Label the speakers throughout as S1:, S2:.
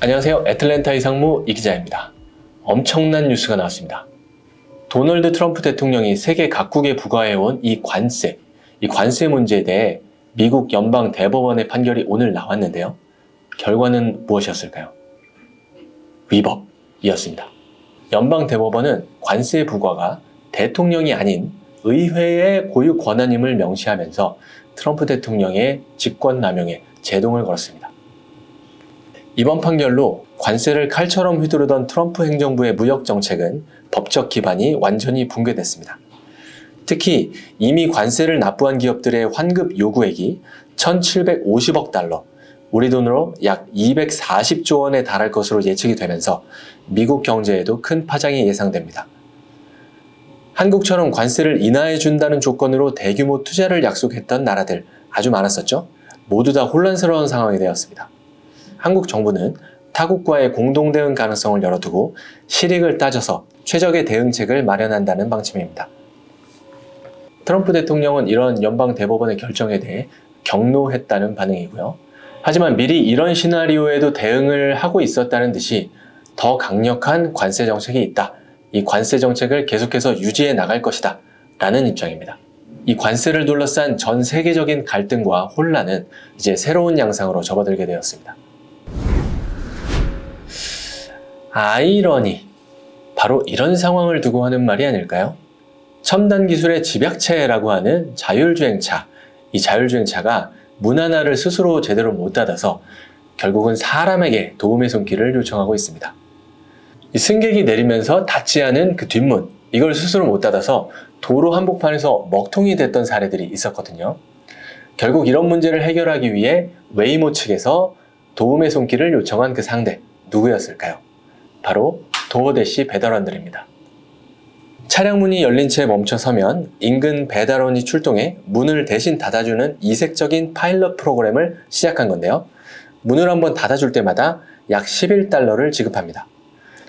S1: 안녕하세요. 애틀랜타의 상무 이 기자입니다. 엄청난 뉴스가 나왔습니다. 도널드 트럼프 대통령이 세계 각국에 부과해온 이 관세 문제에 대해 미국 연방 대법원의 판결이 오늘 나왔는데요. 결과는 무엇이었을까요? 위법이었습니다. 연방 대법원은 관세 부과가 대통령이 아닌 의회의 고유 권한임을 명시하면서 트럼프 대통령의 직권남용에 제동을 걸었습니다. 이번 판결로 관세를 칼처럼 휘두르던 트럼프 행정부의 무역 정책은 법적 기반이 완전히 붕괴됐습니다. 특히 이미 관세를 납부한 기업들의 환급 요구액이 1,750억 달러, 우리 돈으로 약 240조 원에 달할 것으로 예측이 되면서 미국 경제에도 큰 파장이 예상됩니다. 한국처럼 관세를 인하해 준다는 조건으로 대규모 투자를 약속했던 나라들 아주 많았었죠? 모두 다 혼란스러운 상황이 되었습니다. 한국 정부는 타국과의 공동 대응 가능성을 열어두고 실익을 따져서 최적의 대응책을 마련한다는 방침입니다. 트럼프 대통령은 이런 연방 대법원의 결정에 대해 격노했다는 반응이고요. 하지만 미리 이런 시나리오에도 대응을 하고 있었다는 듯이 더 강력한 관세 정책이 있다. 이 관세 정책을 계속해서 유지해 나갈 것이다. 라는 입장입니다. 이 관세를 둘러싼 전 세계적인 갈등과 혼란은 이제 새로운 양상으로 접어들게 되었습니다. 아이러니, 바로 이런 상황을 두고 하는 말이 아닐까요? 첨단 기술의 집약체라고 하는 자율주행차, 이 자율주행차가 문 하나를 스스로 제대로 못 닫아서 결국은 사람에게 도움의 손길을 요청하고 있습니다. 이 승객이 내리면서 닿지 않은 그 뒷문, 이걸 스스로 못 닫아서 도로 한복판에서 먹통이 됐던 사례들이 있었거든요. 결국 이런 문제를 해결하기 위해 웨이모 측에서 도움의 손길을 요청한 그 상대, 누구였을까요? 바로 도어대시 배달원들입니다. 차량 문이 열린 채 멈춰서면 인근 배달원이 출동해 문을 대신 닫아주는 이색적인 파일럿 프로그램을 시작한 건데요. 문을 한번 닫아줄 때마다 약 11달러를 지급합니다.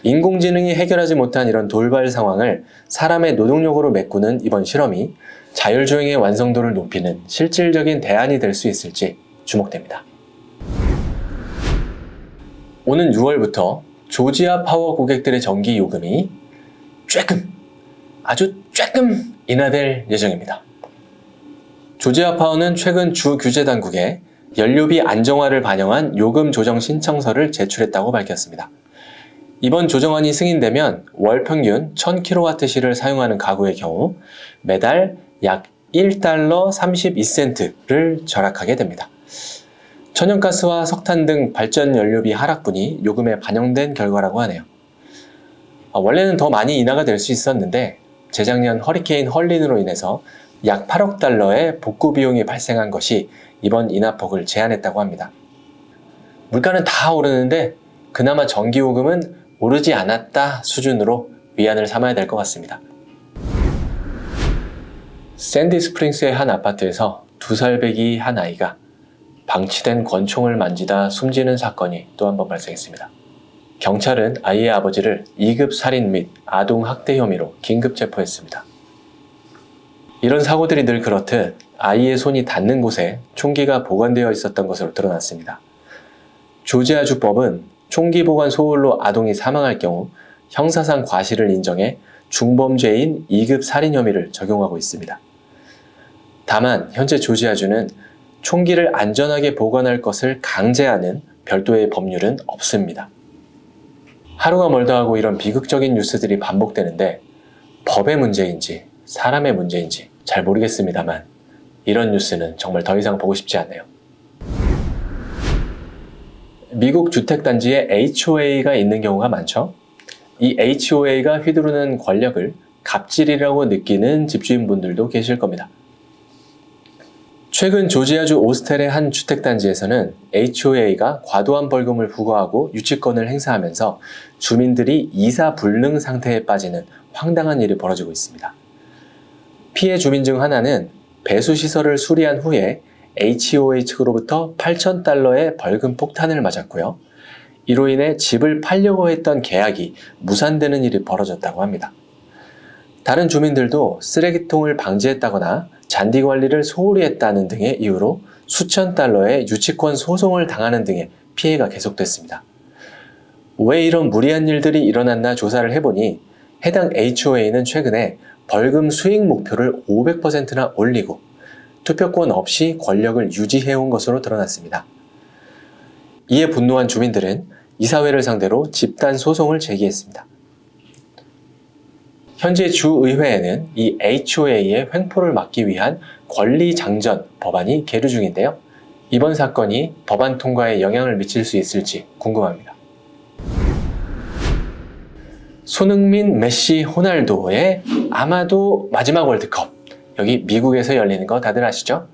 S1: 인공지능이 해결하지 못한 이런 돌발 상황을 사람의 노동력으로 메꾸는 이번 실험이 자율주행의 완성도를 높이는 실질적인 대안이 될 수 있을지 주목됩니다. 오는 6월부터 조지아 파워 고객들의 전기 요금이 아주 조금 인하될 예정입니다. 조지아 파워는 최근 주 규제 당국에 연료비 안정화를 반영한 요금 조정 신청서를 제출했다고 밝혔습니다. 이번 조정안이 승인되면 월 평균 1000kWh를 사용하는 가구의 경우 매달 약 1달러 32센트를 절약하게 됩니다. 천연가스와 석탄 등 발전 연료비 하락분이 요금에 반영된 결과라고 하네요. 원래는 더 많이 인하가 될 수 있었는데 재작년 허리케인 헐린으로 인해서 약 8억 달러의 복구 비용이 발생한 것이 이번 인하폭을 제한했다고 합니다. 물가는 다 오르는데 그나마 전기요금은 오르지 않았다 수준으로 위안을 삼아야 될 것 같습니다. 샌디 스프링스의 한 아파트에서 2살배기 한 아이가 방치된 권총을 만지다 숨지는 사건이 또 한 번 발생했습니다. 경찰은 아이의 아버지를 2급 살인 및 아동 학대 혐의로 긴급 체포했습니다. 이런 사고들이 늘 그렇듯 아이의 손이 닿는 곳에 총기가 보관되어 있었던 것으로 드러났습니다. 조지아주법은 총기 보관 소홀로 아동이 사망할 경우 형사상 과실을 인정해 중범죄인 2급 살인 혐의를 적용하고 있습니다. 다만 현재 조지아주는 총기를 안전하게 보관할 것을 강제하는 별도의 법률은 없습니다. 하루가 멀다 하고 이런 비극적인 뉴스들이 반복되는데 법의 문제인지 사람의 문제인지 잘 모르겠습니다만 이런 뉴스는 정말 더 이상 보고 싶지 않네요. 미국 주택단지에 HOA가 있는 경우가 많죠. 이 HOA가 휘두르는 권력을 갑질이라고 느끼는 집주인분들도 계실 겁니다. 최근 조지아주 오스텔의 한 주택단지에서는 HOA가 과도한 벌금을 부과하고 유치권을 행사하면서 주민들이 이사불능 상태에 빠지는 황당한 일이 벌어지고 있습니다. 피해 주민 중 하나는 배수시설을 수리한 후에 HOA 측으로부터 8,000달러의 벌금 폭탄을 맞았고요. 이로 인해 집을 팔려고 했던 계약이 무산되는 일이 벌어졌다고 합니다. 다른 주민들도 쓰레기통을 방지했다거나 잔디 관리를 소홀히 했다는 등의 이유로 수천 달러의 유치권 소송을 당하는 등의 피해가 계속됐습니다. 왜 이런 무리한 일들이 일어났나 조사를 해보니 해당 HOA는 최근에 벌금 수익 목표를 500%나 올리고 투표권 없이 권력을 유지해온 것으로 드러났습니다. 이에 분노한 주민들은 이사회를 상대로 집단 소송을 제기했습니다. 현재 주의회에는 이 HOA의 횡포를 막기 위한 권리장전 법안이 계류 중인데요. 이번 사건이 법안 통과에 영향을 미칠 수 있을지 궁금합니다. 손흥민, 메시, 호날두의 아마도 마지막 월드컵, 여기 미국에서 열리는 거 다들 아시죠?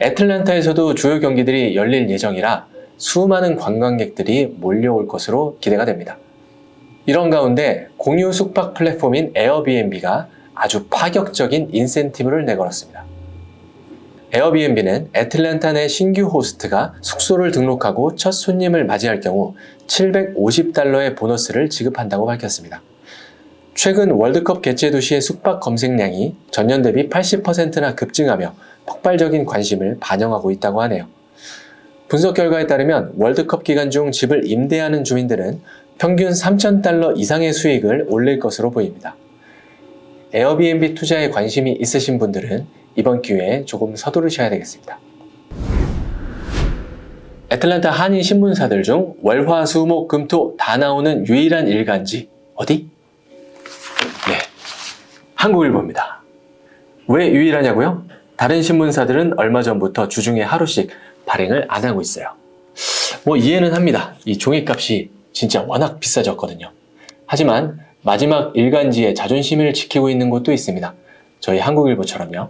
S1: 애틀랜타에서도 주요 경기들이 열릴 예정이라 수많은 관광객들이 몰려올 것으로 기대가 됩니다. 이런 가운데 공유 숙박 플랫폼인 에어비앤비가 아주 파격적인 인센티브를 내걸었습니다. 에어비앤비는 애틀랜타 내 신규 호스트가 숙소를 등록하고 첫 손님을 맞이할 경우 $750의 보너스를 지급한다고 밝혔습니다. 최근 월드컵 개최 도시의 숙박 검색량이 전년 대비 80%나 급증하며 폭발적인 관심을 반영하고 있다고 하네요. 분석 결과에 따르면 월드컵 기간 중 집을 임대하는 주민들은 평균 $3,000 이상의 수익을 올릴 것으로 보입니다. 에어비앤비 투자에 관심이 있으신 분들은 이번 기회에 조금 서두르셔야 되겠습니다. 애틀랜타 한인 신문사들 중 월, 화, 수, 목, 금, 토 다 나오는 유일한 일간지 어디? 네, 한국일보입니다. 왜 유일하냐고요? 다른 신문사들은 얼마 전부터 주중에 하루씩 발행을 안 하고 있어요. 뭐 이해는 합니다. 이 종이값이 진짜 워낙 비싸졌거든요. 하지만 마지막 일간지의 자존심을 지키고 있는 곳도 있습니다. 저희 한국일보처럼요.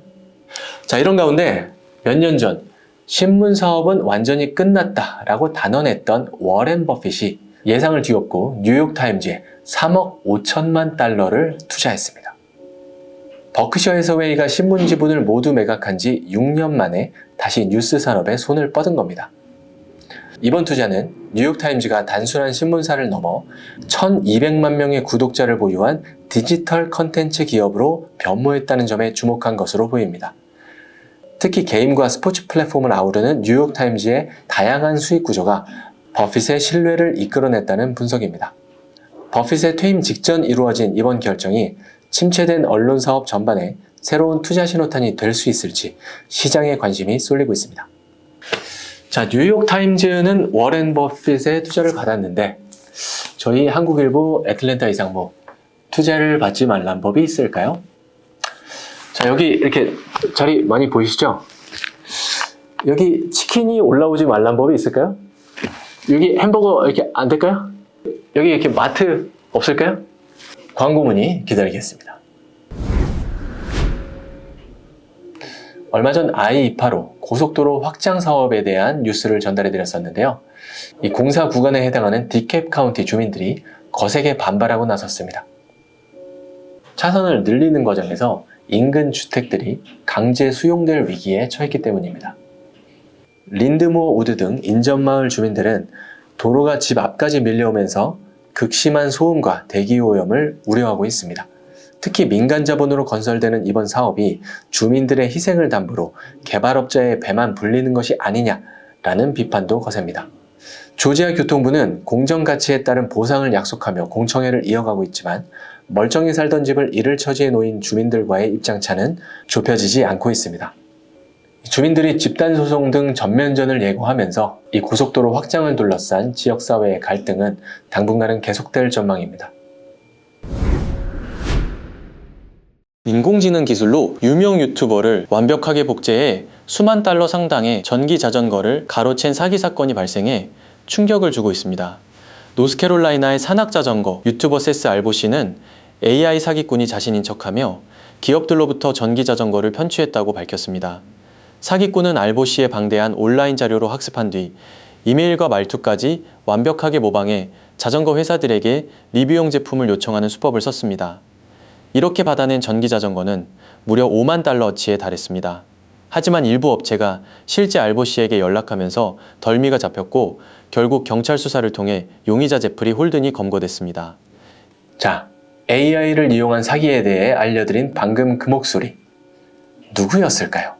S1: 자, 이런 가운데 몇 년 전 신문 사업은 완전히 끝났다라고 단언했던 워렌 버핏이 예상을 뒤엎고 뉴욕타임즈에 3억 5천만 달러를 투자했습니다. 버크셔 해서웨이가 신문 지분을 모두 매각한 지 6년 만에 다시 뉴스 산업에 손을 뻗은 겁니다. 이번 투자는 뉴욕타임즈가 단순한 신문사를 넘어 1200만 명의 구독자를 보유한 디지털 컨텐츠 기업으로 변모했다는 점에 주목한 것으로 보입니다. 특히 게임과 스포츠 플랫폼을 아우르는 뉴욕타임즈의 다양한 수익 구조가 버핏의 신뢰를 이끌어냈다는 분석입니다. 버핏의 퇴임 직전 이루어진 이번 결정이 침체된 언론 사업 전반에 새로운 투자 신호탄이 될 수 있을지 시장에 관심이 쏠리고 있습니다. 자, 뉴욕타임즈는 워렌 버핏의 투자를 받았는데 저희 한국일보 애틀랜타 이상무 투자를 받지 말란 법이 있을까요? 자, 여기 이렇게 자리 많이 보이시죠? 여기 치킨이 올라오지 말란 법이 있을까요? 여기 햄버거 이렇게 안 될까요? 여기 이렇게 마트 없을까요? 광고 문의 기다리겠습니다. 얼마 전 I-285 고속도로 확장 사업에 대한 뉴스를 전달해 드렸었는데요. 이 공사 구간에 해당하는 디캡 카운티 주민들이 거세게 반발하고 나섰습니다. 차선을 늘리는 과정에서 인근 주택들이 강제 수용될 위기에 처했기 때문입니다. 린드모어 우드 등 인접마을 주민들은 도로가 집 앞까지 밀려오면서 극심한 소음과 대기오염을 우려하고 있습니다. 특히 민간 자본으로 건설되는 이번 사업이 주민들의 희생을 담보로 개발업자의 배만 불리는 것이 아니냐라는 비판도 거셉니다. 조지아 교통부는 공정가치에 따른 보상을 약속하며 공청회를 이어가고 있지만 멀쩡히 살던 집을 잃을 처지에 놓인 주민들과의 입장차는 좁혀지지 않고 있습니다. 주민들이 집단소송 등 전면전을 예고하면서 이 고속도로 확장을 둘러싼 지역사회의 갈등은 당분간은 계속될 전망입니다.
S2: 인공지능 기술로 유명 유튜버를 완벽하게 복제해 수만 달러 상당의 전기 자전거를 가로챈 사기 사건이 발생해 충격을 주고 있습니다. 노스캐롤라이나의 산악자전거 유튜버 세스 알보시는 AI 사기꾼이 자신인 척하며 기업들로부터 전기 자전거를 편취했다고 밝혔습니다. 사기꾼은 알보시의 방대한 온라인 자료로 학습한 뒤 이메일과 말투까지 완벽하게 모방해 자전거 회사들에게 리뷰용 제품을 요청하는 수법을 썼습니다. 이렇게 받아낸 전기 자전거는 무려 5만 달러어치에 달했습니다. 하지만 일부 업체가 실제 알보시에게 연락하면서 덜미가 잡혔고 결국 경찰 수사를 통해 용의자 제프리 홀든이 검거됐습니다.
S1: 자, AI를 이용한 사기에 대해 알려드린 방금 그 목소리 누구였을까요?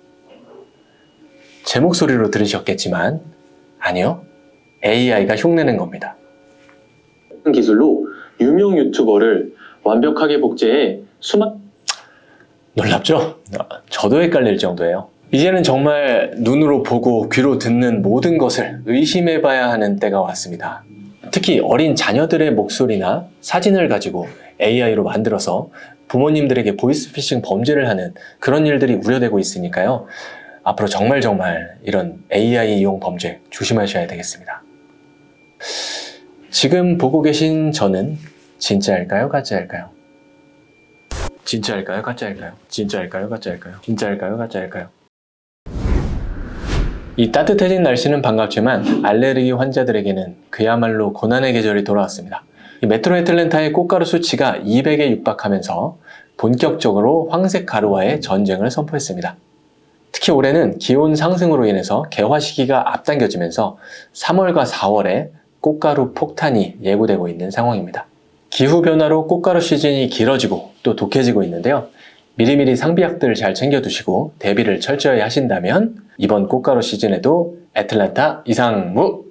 S1: 제 목소리로 들으셨겠지만 아니요, AI가 흉내낸 겁니다.
S2: 기술로 유명 유튜버를 완벽하게 복제해
S1: 놀랍죠? 저도 헷갈릴 정도예요. 이제는 정말 눈으로 보고 귀로 듣는 모든 것을 의심해봐야 하는 때가 왔습니다. 특히 어린 자녀들의 목소리나 사진을 가지고 AI로 만들어서 부모님들에게 보이스피싱 범죄를 하는 그런 일들이 우려되고 있으니까요. 앞으로 정말 이런 AI 이용 범죄 조심하셔야 되겠습니다. 지금 보고 계신 저는 진짜일까요? 가짜일까요? 진짜일까요? 가짜일까요? 진짜일까요? 가짜일까요? 진짜일까요? 가짜일까요? 이 따뜻해진 날씨는 반갑지만 알레르기 환자들에게는 그야말로 고난의 계절이 돌아왔습니다. 이 메트로 애틀랜타의 꽃가루 수치가 200에 육박하면서 본격적으로 황색 가루와의 전쟁을 선포했습니다. 특히 올해는 기온 상승으로 인해서 개화 시기가 앞당겨지면서 3월과 4월에 꽃가루 폭탄이 예고되고 있는 상황입니다. 기후변화로 꽃가루 시즌이 길어지고 또 독해지고 있는데요. 미리미리 상비약들 잘 챙겨두시고 대비를 철저히 하신다면 이번 꽃가루 시즌에도 애틀랜타 이상무!